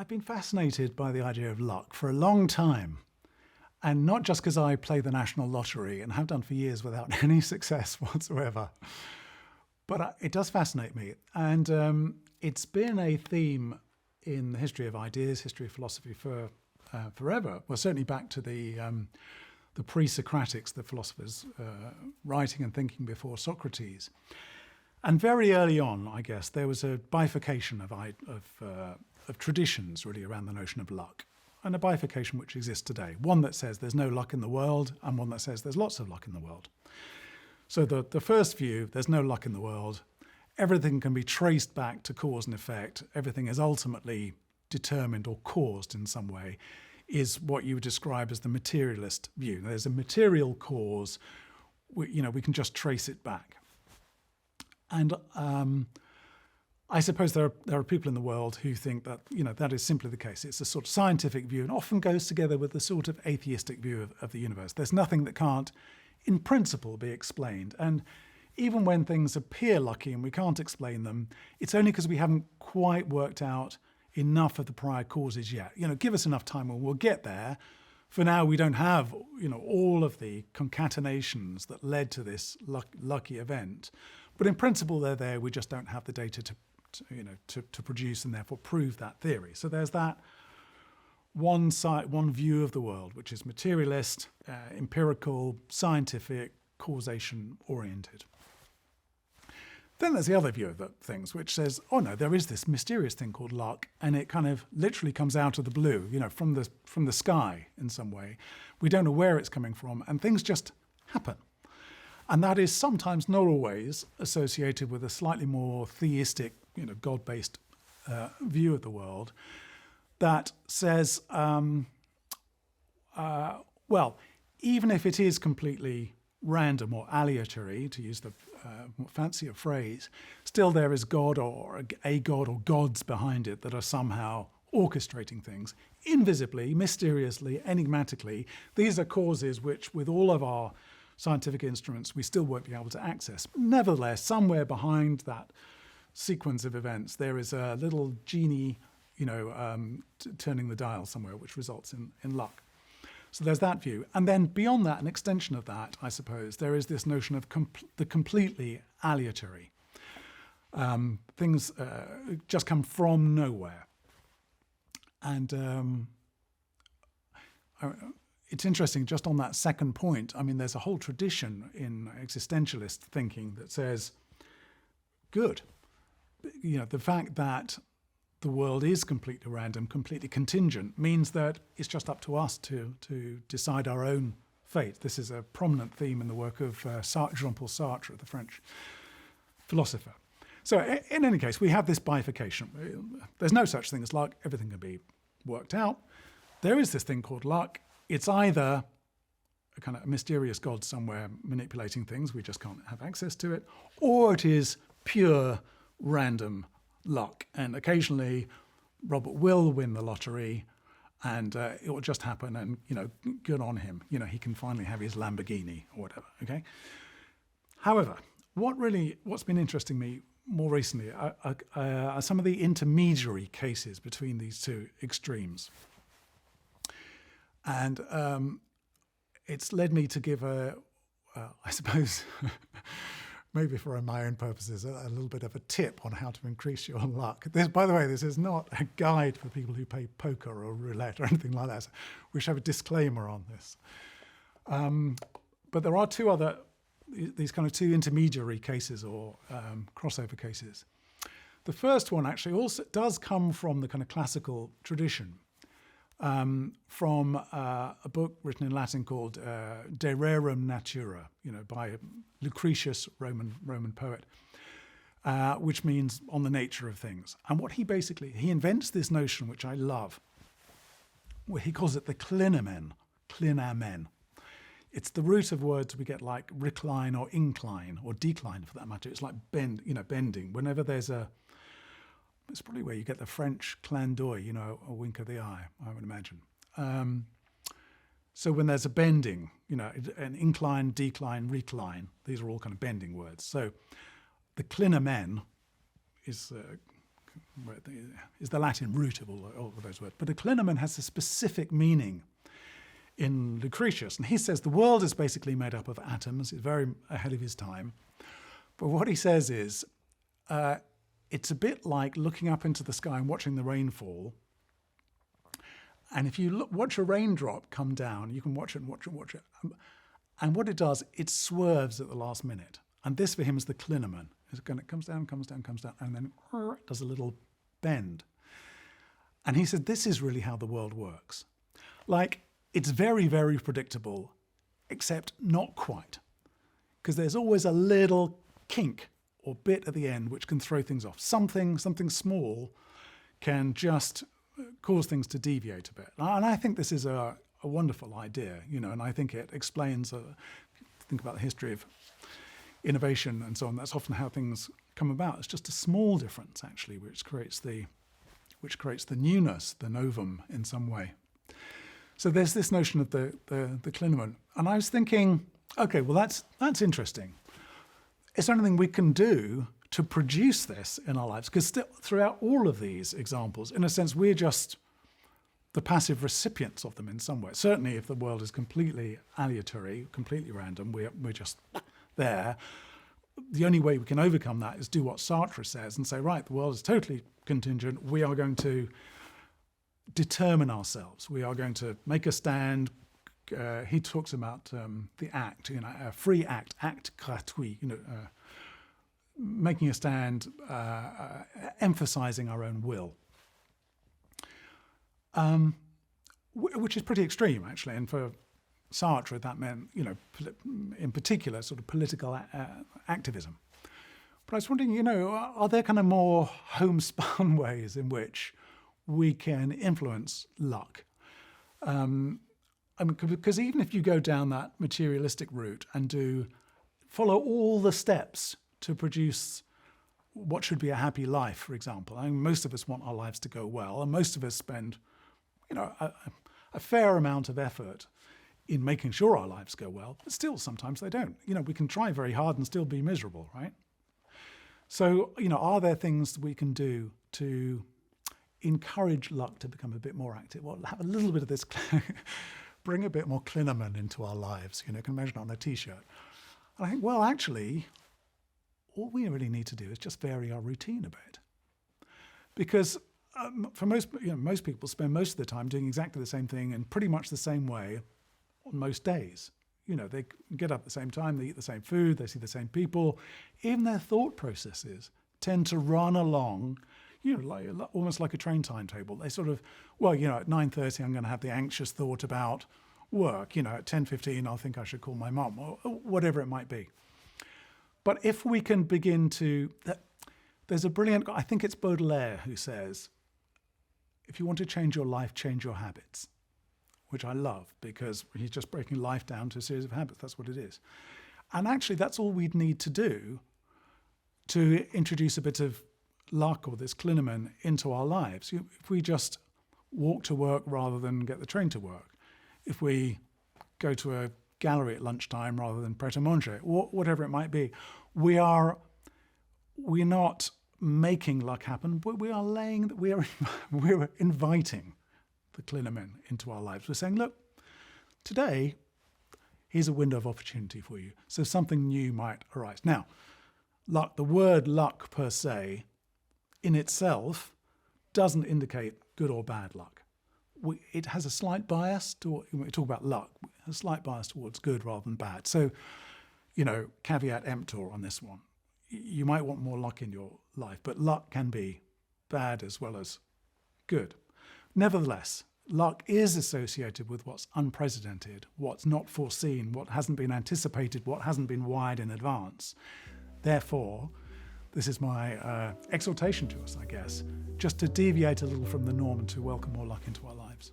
I've been fascinated by the idea of luck for a long time. And not just because I play the national lottery and have done for years without any success whatsoever, but it does fascinate me. And it's been a theme in the history of ideas, history of philosophy for forever. Well, certainly back to the pre-Socratics, the philosophers writing and thinking before Socrates. And very early on, I guess, there was a bifurcation of traditions really around the notion of luck, and a bifurcation which exists today. One that says there's no luck in the world, and one that says there's lots of luck in the world. So the first view, there's no luck in the world, everything can be traced back to cause and effect, everything is ultimately determined or caused in some way, is what you would describe as the materialist view. There's a material cause, we can just trace it back. And I suppose there are people in the world who think that that is simply the case. It's a sort of scientific view and often goes together with the sort of atheistic view of the universe. There's nothing that can't, in principle, be explained. And even when things appear lucky and we can't explain them, it's only because we haven't quite worked out enough of the prior causes yet. Give us enough time and we'll get there. For now, we don't have all of the concatenations that led to this lucky event. But in principle, they're there. We just don't have the data to produce and therefore prove that theory. So there's that one view of the world, which is materialist, empirical, scientific, causation-oriented. Then there's the other view of things, which says, oh no, there is this mysterious thing called luck, and it kind of literally comes out of the blue, from the sky in some way. We don't know where it's coming from, and things just happen. And that is sometimes, not always, associated with a slightly more theistic, God-based view of the world that says, well, even if it is completely random or aleatory, to use the more fancier phrase, still there is God or a God or gods behind it that are somehow orchestrating things invisibly, mysteriously, enigmatically. These are causes which, with all of our scientific instruments, we still won't be able to access. Nevertheless, somewhere behind that sequence of events, there is a little genie, turning the dial somewhere, which results in luck. So there's that view. And then beyond that, an extension of that, I suppose, there is this notion of the completely aleatory. Things just come from nowhere. And it's interesting, just on that second point, there's a whole tradition in existentialist thinking that says, good. The fact that the world is completely random, completely contingent, means that it's just up to us to decide our own fate. This is a prominent theme in the work of Jean-Paul Sartre, the French philosopher. So in any case, we have this bifurcation. There's no such thing as luck. Everything can be worked out. There is this thing called luck. It's either a kind of mysterious God somewhere manipulating things, we just can't have access to it, or it is pure random luck. And occasionally Robert will win the lottery and it will just happen and, good on him. He can finally have his Lamborghini or whatever, okay? However, what's been interesting me more recently are some of the intermediary cases between these two extremes. And it's led me to give I suppose, maybe for my own purposes, a little bit of a tip on how to increase your luck. By the way, this is not a guide for people who play poker or roulette or anything like that. So we should have a disclaimer on this. But there are these kind of two intermediary cases or crossover cases. The first one actually also does come from the kind of classical tradition, from a book written in Latin called De Rerum Natura, by Lucretius, Roman poet, which means on the nature of things. And what he invents this notion, which I love, where he calls it the clinamen. It's the root of words we get like recline or incline or decline for that matter. It's like bending. Whenever there's it's probably where you get the French clin d'oeil, a wink of the eye, I would imagine. So when there's a bending, an incline, decline, recline, these are all kind of bending words. So the clinamen is is the Latin root of all of those words. But a clinamen has a specific meaning in Lucretius. And he says the world is basically made up of atoms. He's very ahead of his time. But what he says is, it's a bit like looking up into the sky and watching the rain fall. And if you watch a raindrop come down, you can watch it and watch it and watch it. And what it does, it swerves at the last minute. And this for him is the clinamen. It comes down, comes down, comes down, and then does a little bend. And he said, this is really how the world works. Like, it's very, very predictable, except not quite. Because there's always a little kink or bit at the end which can throw things off. Something small can just cause things to deviate a bit. And I think this is a wonderful idea, and I think it explains, think about the history of innovation and so on. That's often how things come about. It's just a small difference, actually, which creates the newness, the novum in some way. So there's this notion of the clinamen. And I was thinking, okay, well, that's interesting. Is there anything we can do to produce this in our lives? Because throughout all of these examples, in a sense, we're just the passive recipients of them in some way. Certainly if the world is completely aleatory, completely random, we're just there. The only way we can overcome that is do what Sartre says and say, right, the world is totally contingent. We are going to determine ourselves. We are going to make a stand. He talks about the act, a free act gratuit, making a stand, emphasizing our own will, which is pretty extreme, actually. And for Sartre, that meant, in particular, sort of political activism. But I was wondering, are there kind of more homespun ways in which we can influence luck? Because even if you go down that materialistic route and follow all the steps to produce what should be a happy life, for example. Most of us want our lives to go well, and most of us spend, a fair amount of effort in making sure our lives go well, but still sometimes they don't. We can try very hard and still be miserable, right? So, are there things that we can do to encourage luck to become a bit more active? Well, have a little bit of this, bring a bit more clinamen into our lives, you can imagine on a t-shirt. And I think, well, actually, all we really need to do is just vary our routine a bit. Because for most people spend most of the time doing exactly the same thing in pretty much the same way on most days. They get up at the same time, they eat the same food, they see the same people. Even their thought processes tend to run along, almost like a train timetable. They sort of, at 9:30 I'm going to have the anxious thought about work. At 10:15 I'll think I should call my mum, or whatever it might be. But if we can begin to, there's a brilliant, I think it's Baudelaire who says, if you want to change your life, change your habits, which I love because he's just breaking life down to a series of habits. That's what it is. And actually, that's all we'd need to do to introduce a bit of luck or this clinamen into our lives. If we just walk to work rather than get the train to work, if we go to a gallery at lunchtime rather than pret-a-manger, whatever it might be, we're not making luck happen, but we're inviting the clinamen into our lives. We're saying, look, today, here's a window of opportunity for you. So something new might arise. Now, luck, the word luck per se, in itself, doesn't indicate good or bad luck. It has a slight bias when we talk about luck, a slight bias towards good rather than bad. So, caveat emptor on this one. You might want more luck in your life, but luck can be bad as well as good. Nevertheless, luck is associated with what's unprecedented, what's not foreseen, what hasn't been anticipated, what hasn't been wired in advance. Therefore, this is my exhortation to us, I guess, just to deviate a little from the norm and to welcome more luck into our lives.